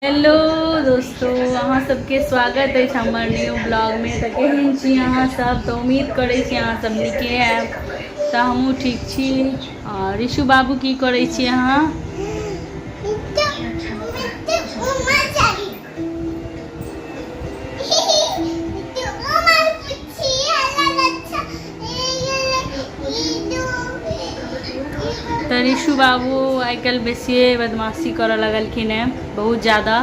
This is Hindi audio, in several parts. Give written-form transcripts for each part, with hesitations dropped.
हेलो दोस्तों, अहाँ सबके स्वागत है हमर न्यू ब्लॉग में। तो केहन छी अहाँ सब? तो उम्मीद करे छी अहाँ सब नीके है। तो हमहूँ ठीक छी। और ऋषु बाबू की करे छी अहाँ? तो ऋषु बाबू आजकल बेसिए बदमाशी कर लगलखिन है, बहुत ज़्यादा।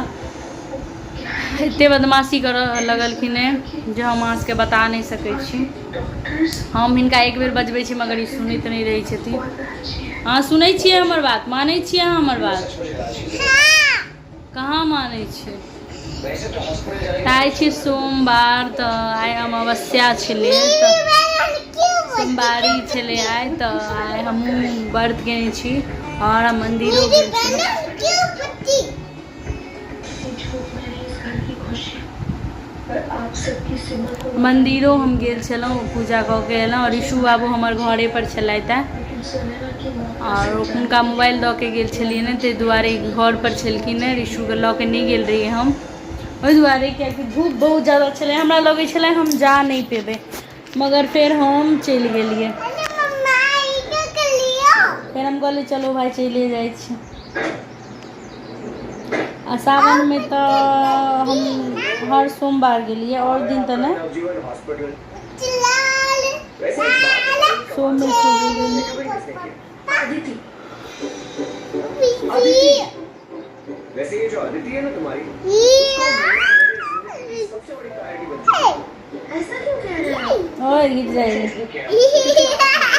एते बदमाशी कर लगलखिन है जो हम अहाँके बता नहीं सकै छी। हम हिनका एक बेर बजबै छी मगर ई सुनैत नहीं रही छथिन। अहाँ सुनै छियै हमर बात? मानै छियै अहाँ हमर बात? कहाँ मानै छियै? आइ छी सोमवार, तो आइ अमावस्या छलै, सोमवारी छलै आइ। तो आइ हमहूँ व्रत केने छी और हम मंदिरो गेल छी। मंदिरो हम गेल छलहुँ, पूजा कऽ के एलहुँ। और ऋषु बाबू हमर घरे पर छलथि और हुनका मोबाइल दऽ के गेल छलियै ने, ताहि दुआरे घर पर छलखिन ने। ऋषुके लऽ के नहीं गेल रहियै हम, ओहि दुआरे कियाकि धूप बहुत ज़्यादा छलै। हमरा लगै छलै हम जा नहीं पेबै, मगर फिर हम चलि गेलियै। फिर हम कहलियै चलो भाई चलिए जाइ छी। आ सावन में तो हम हर सोमवार गेलिए, और दिन तो नहीं। सोम में वैसे ये जो अदिति है ना तुम्हारी, सबसे बड़ी प्रायोरिटी बन चुकी है। ऐसा क्यों कह रहे हो? और गिर जाएगी।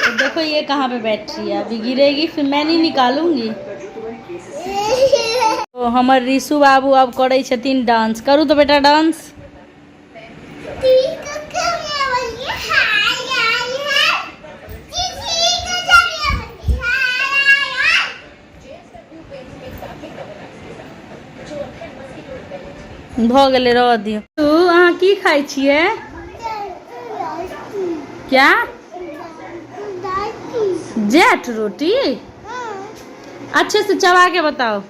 तो देखो ये कहाँ पे बैठ रही है, अभी गिरेगी फिर मैं नहीं निकालूंगी। तो हमारे ऋषु बाबू अब करे छथिन डांस। करू तो बेटा डांस। भ गेले, रह दियो। तू अहाँ की खाई छिए? क्या? जेठ रोटी? अच्छे से चबा के बताओ,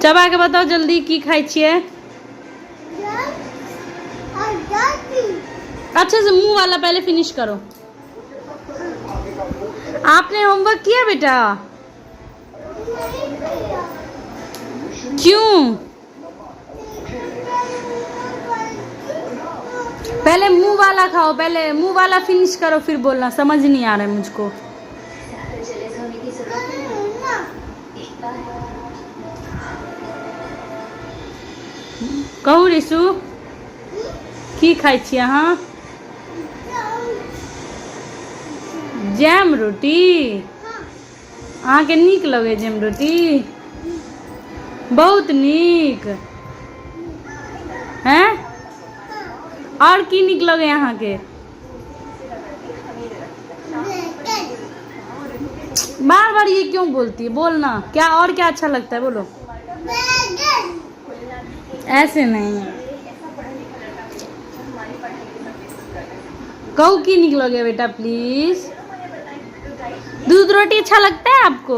चबा के बताओ जल्दी की खाई छिए। अच्छे से मुंह वाला पहले फिनिश करो। आपने होमवर्क किया बेटा? क्यों? पहले मुंह वाला खाओ, पहले मुंह वाला फिनिश करो फिर बोलना। समझ नहीं आ रहा है मुझको। कहू ऋषु की खाई छी अहाँ? जैम रोटी? अहाँ के नीक लगे जैम रोटी? बहुत नीक हैं? और की नीक लगे अहाँ के? बार बार ये क्यों बोलती है? बोलना क्या, और क्या अच्छा लगता है बोलो। ऐसे नहीं, कहू की नीक लगे बेटा प्लीज। दूध रोटी अच्छा लगता है आपको?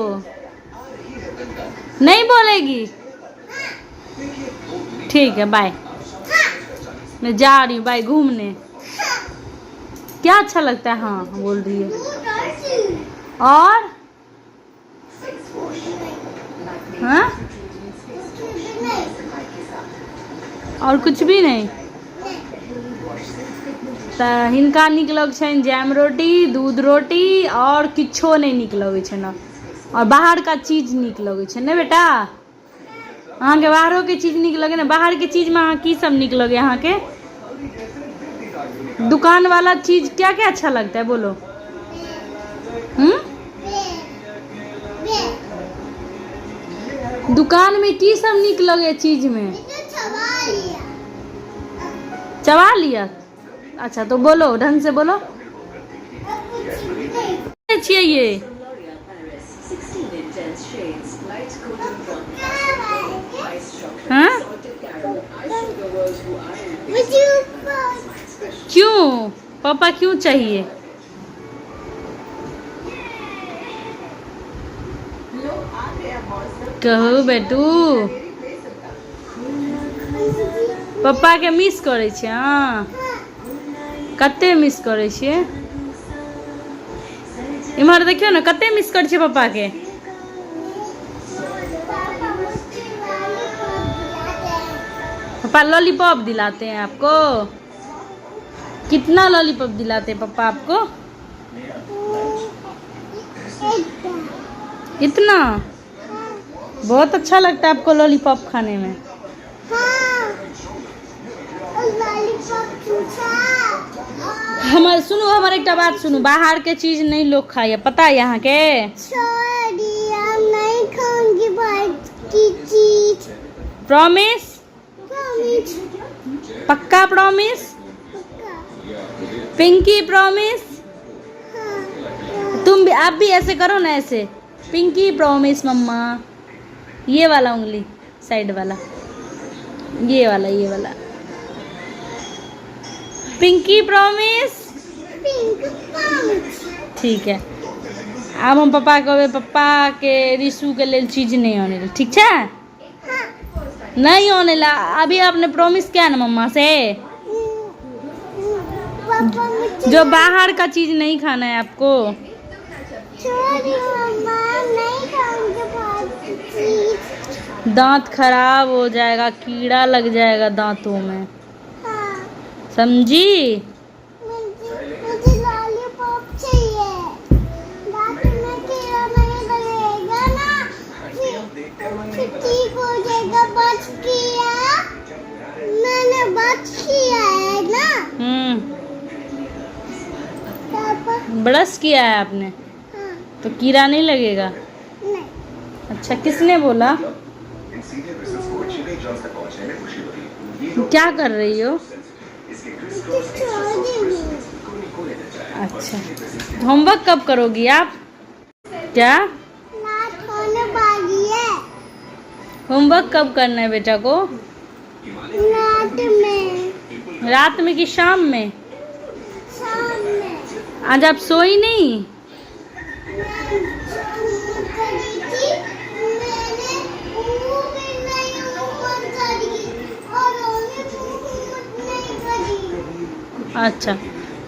नहीं बोलेगी? ठीक है बाय, मैं जा रही हूँ बाय घूमने। क्या अच्छा लगता है? हाँ बोल रही है। और हाँ, और कुछ भी नहीं? तो हिनका नीक लग छन जैम रोटी, दूध रोटी, और किछो नहीं नीक लगे छन। और बाहर का चीज नीक लगे छन ने बेटा? अहाँ के बाहरों के चीज नीक लगे ना? बाहर के चीज में अहाँ की सब नीक लगे अहाँ के? दुकान वाला चीज क्या क्या अच्छा लगता है बोलो। दुकान में की सब नीक लगे चीज में? चबा लिया? अच्छा तो बोलो, ढंग से बोलो। छिए ये हाँ? क्यों पापा क्यों चाहिए? लोग आ गया मौसम कहू बेटू पप्पा के मिस करे छियै हाँ कते मिस करे छियै इम्हर देखियो ना कते मिस करे छियै पप्पा के पापा लॉलीपॉप दिलाते हैं आपको कितना लॉलीपॉप दिलाते हैं पापा आपको इतना बहुत अच्छा लगता है आपको लॉलीपॉप खाने में हमारे सुनो हमारे एक बात सुनो बाहर के चीज नहीं लोग खाइए पता है यहाँ के हम नहीं खाऊंगी बाहर की चीज प्रॉमिस पक्का प्रॉमिस पिंकी प्रॉमिस तुम भी आप भी ऐसे करो ना ऐसे पिंकी प्रॉमिस मम्मा ये वाला उंगली साइड वाला ये वाला पिंकी प्रॉमिस ठीक है अब हम पापा कहबे पप्पा के रिशु के लिए चीज नहीं आने ला ठीक है नहीं आने ला अभी आपने प्रॉमिस किया ना मम्मा से जो बाहर का चीज नहीं खाना है आपको नहीं खाऊंगी बाहर की चीज दांत खराब हो जाएगा कीड़ा लग जाएगा दांतों में हाँ समझी मुझे लॉलीपॉप चाहिए दांत में कीड़ा नहीं लगेगा ना फिर ठीक हो जाएगा बच किया मैंने बच किया है ना पापा ब्रश किया है आपने हाँ तो कीड़ा नहीं लगेगा नहीं अच्छा किसने बोला क्या कर रही हो अच्छा होमवर्क कब करोगी आप क्या रात होने वाली है होमवर्क कब करना है बेटा को रात में कि शाम में शाम में आज आप सोई नहीं अच्छा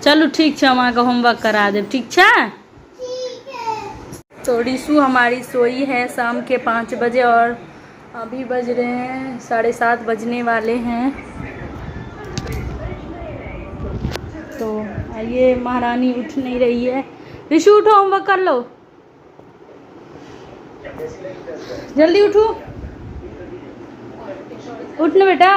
चलो ठीक है हम आके होमवर्क करा दे ठीक है तो रिशु हमारी सोई है शाम के 5 बजे और अभी बज रहे हैं 7:30 बजने वाले हैं तो ये महारानी उठ नहीं रही है रिशु उठो होमवर्क कर लो जल्दी उठो उठना बेटा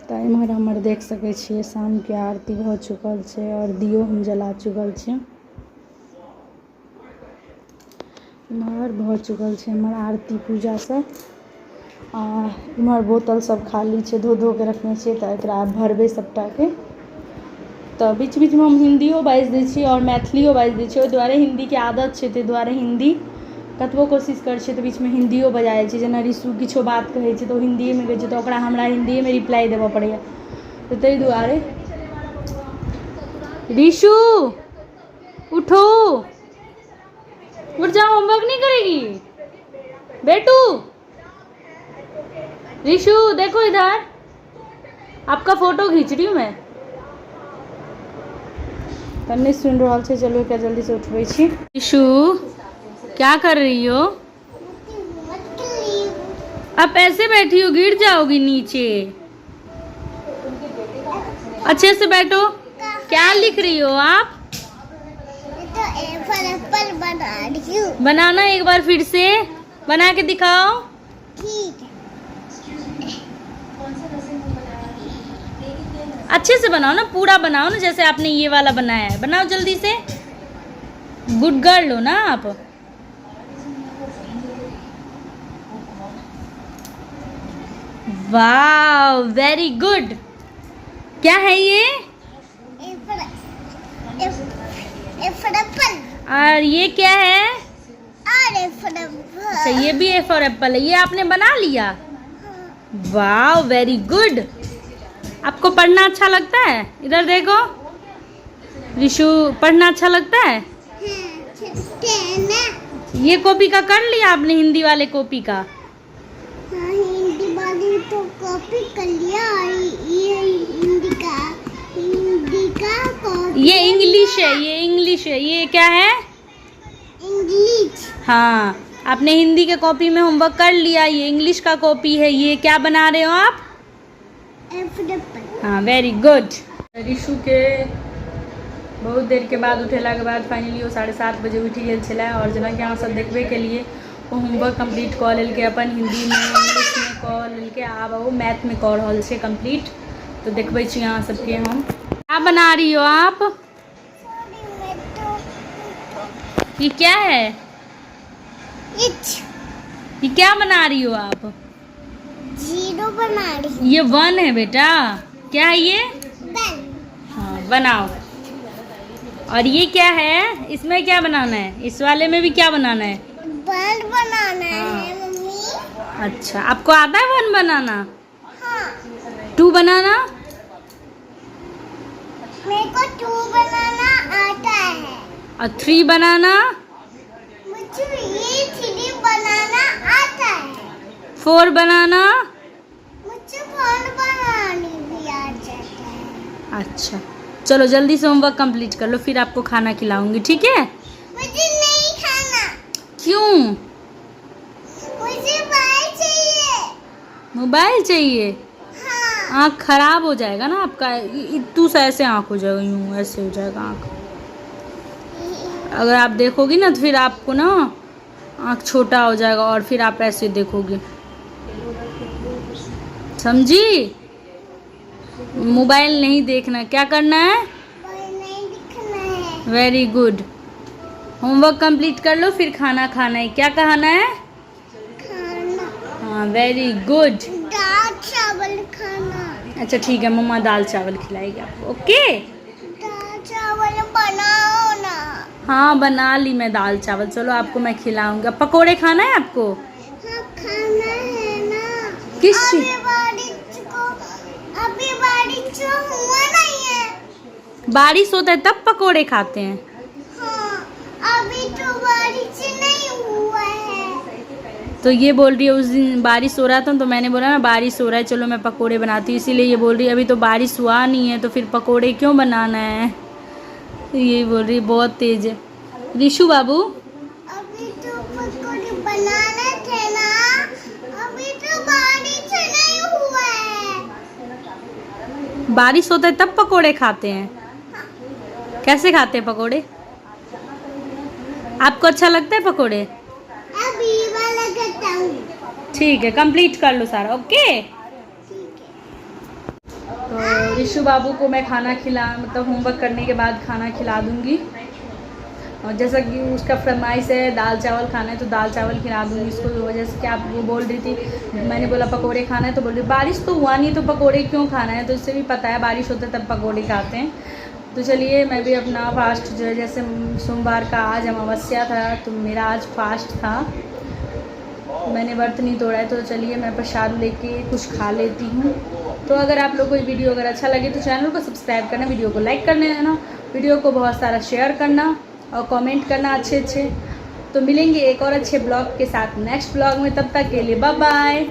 तो इम्हर हमर देख सके छिए शाम के आरती हो चुकल है और दियो हम जला चुकल है इम्हर भऽ चुकल है हमर आरती पूजा सब इम्हर बोतल सब खाली है धो के रखने छे तो एकरा भरबे सबटा के तो बीच बीच में हम हिंदियो बाजि दै छियै और मैथिलियो बाजि दै छियै ओहि दुआरे हिंदी के आदत छै ताहि दुआरे हिंदी कतबो कोशिश करै छियै तऽ बीच में हिंदियो बजा जाइ छै जेना रिशु किछो बात कहै छै तऽ ओ हिंदिएमे कहै छै तऽ ओकरा हमरा हिंदिएमे रिप्लाई देबऽ पड़ैए तऽ ताहि दुआरे रिशु उठो उठ जाओ होमवर्क नहीं करेगी बेटू रिशु देखो इधर आपका फोटो खींच रही हूँ मैं नहीं सुन रहा है चलो क्या जल्दी से उठबै छी रिशु क्या कर रही हो आप ऐसे बैठी हो गिर जाओगी नीचे अच्छे से बैठो क्या लिख रही हो आप तो एप्पल बना रही हूँ बनाना एक बार फिर से बना के दिखाओ ठीक है अच्छे से बनाओ ना पूरा बनाओ ना जैसे आपने ये वाला बनाया है बनाओ जल्दी से गुड गर्ल हो ना आप वाह वेरी गुड क्या है ये एप्पल और ये क्या है और एप्पल अच्छा ये भी ए फॉर एप्पल है ये आपने बना लिया वाह वेरी गुड आपको पढ़ना अच्छा लगता है इधर देखो ऋषु पढ़ना अच्छा लगता है? ये कॉपी का कर लिया आपने, हिंदी वाले कॉपी का? हाँ, हिंदी वाली तो कॉपी कर लिया। ये हिंदी का कॉपी। ये इंग्लिश है, ये इंग्लिश है। ये क्या है? इंग्लिश। हाँ, आपने हिंदी के कॉपी में होमवर्क कर लिया। ये इंग्लिश का कॉपी है। ये क्या बना रहे हो आप? एप्पल। हाँ, वेरी गुड। ऋषु के बहुत देर के बाद उठेला के बाद फाइनली वो 7:30 बजे उठ गेल छलै। और जेना कि अहाँ सब देखबे के लिए वो होमवर्क कंप्लीट कऽ लेलकै अपन, हिंदी में इंग्लिश में कऽ लेलकै। आब वो मैथ में कऽ रहल छै कंप्लीट। तो देखबै छी अहाँ सबके हम। क्या बना रही हो आप? ये क्या है? ये क्या बना रही हो आप? 0 बना रही हूँ। ये 1 है बेटा। क्या है ये? हाँ, बनाओ। और ये क्या है? इसमें क्या बनाना है? इस वाले में भी क्या बनाना है? बल्ब बनाना हाँ। है मम्मी। अच्छा, आपको आता है 1 बनाना? हाँ। 2 बनाना? मेरे को 2 बनाना आता है। और 3 बनाना? मुझे ये 3 बनाना आता है। 4 बनाना? मुझे 4 बनानी भी आ जाता है। अच्छा, चलो जल्दी से होमवर्क कंप्लीट कर लो, फिर आपको खाना खिलाऊंगी, ठीक है? मुझे नहीं खाना। क्यों? मुझे मोबाइल चाहिए। मोबाइल चाहिए? हाँ। आँख खराब हो जाएगा ना आपका। इतू सा ऐसे आँख हो जाएगा, यूँ ऐसे हो जाएगा आँख। अगर आप देखोगी ना तो फिर आपको ना आँख छोटा हो जाएगा और फिर आप ऐसे देखोगे, समझी? मोबाइल नहीं देखना। क्या करना है? मोबाइल नहीं दिखना है। Very good. होमवर्क कंप्लीट कर लो, फिर खाना खाना है। क्या खाना है? खाना। हाँ, वेरी गुड। दाल चावल खाना। अच्छा ठीक है, मम्मा दाल चावल खिलाएगी आपको, ओके? दाल चावल बनाओ ना। हाँ, बना ली मैं दाल चावल। चलो आपको मैं खिलाऊंगा। पकोड़े खाना है आपको? हाँ, खाना है ना। किस चीज? अभी बारिश हुआ नहीं है। बारिश होता है तब पकोड़े खाते हैं। हाँ, अभी तो बारिश नहीं हुआ है। तो ये बोल रही है उस दिन बारिश हो रहा था तो मैंने बोला ना बारिश हो रहा है, चलो मैं पकोड़े बनाती हूँ, इसीलिए ये बोल रही है अभी तो बारिश हुआ नहीं है तो फिर पकोड़े क्यों बनाना है। ये बोल रही है, बहुत तेज है। ऋषु बाबू, अभी तो पकोड़े बनाने थे ना। अभी तो बारिश नहीं हुआ है। बारिश होता है तब पकोड़े खाते हैं? कैसे खाते हैं पकोड़े? आपको अच्छा लगता है पकोड़े? अभी वाला करता हूँ। ठीक है, कंप्लीट कर लो सारा, ओके? ठीक है। तो ऋषु बाबू को मैं खाना मतलब होमवर्क करने के बाद खाना खिला दूंगी। और जैसा कि उसका फरमाइश है दाल चावल खाना है तो दाल चावल खिला दूंगी इसको। वजह से कि आप वो बोल रही थी, मैंने बोला पकोड़े खाना है तो बोल रही बारिश तो हुआ नहीं तो पकोड़े क्यों खाना है। तो इससे भी पता है बारिश होता है तब पकोड़े खाते हैं। तो चलिए मैं भी अपना फास्ट जो है, जैसे सोमवार का आज अमावस्या था तो मेरा आज फास्ट था, मैंने व्रत नहीं तोड़ा है। तो चलिए मैं प्रसाद लेके कुछ खा लेती हूँ। तो अगर आप लोग को ये वीडियो अगर अच्छा लगे तो चैनल को सब्सक्राइब करना, वीडियो को लाइक करना है ना, वीडियो को बहुत सारा शेयर करना और कमेंट करना अच्छे। तो मिलेंगे एक और अच्छे ब्लॉग के साथ नेक्स्ट ब्लॉग में, तब तक के लिए बाय बाय।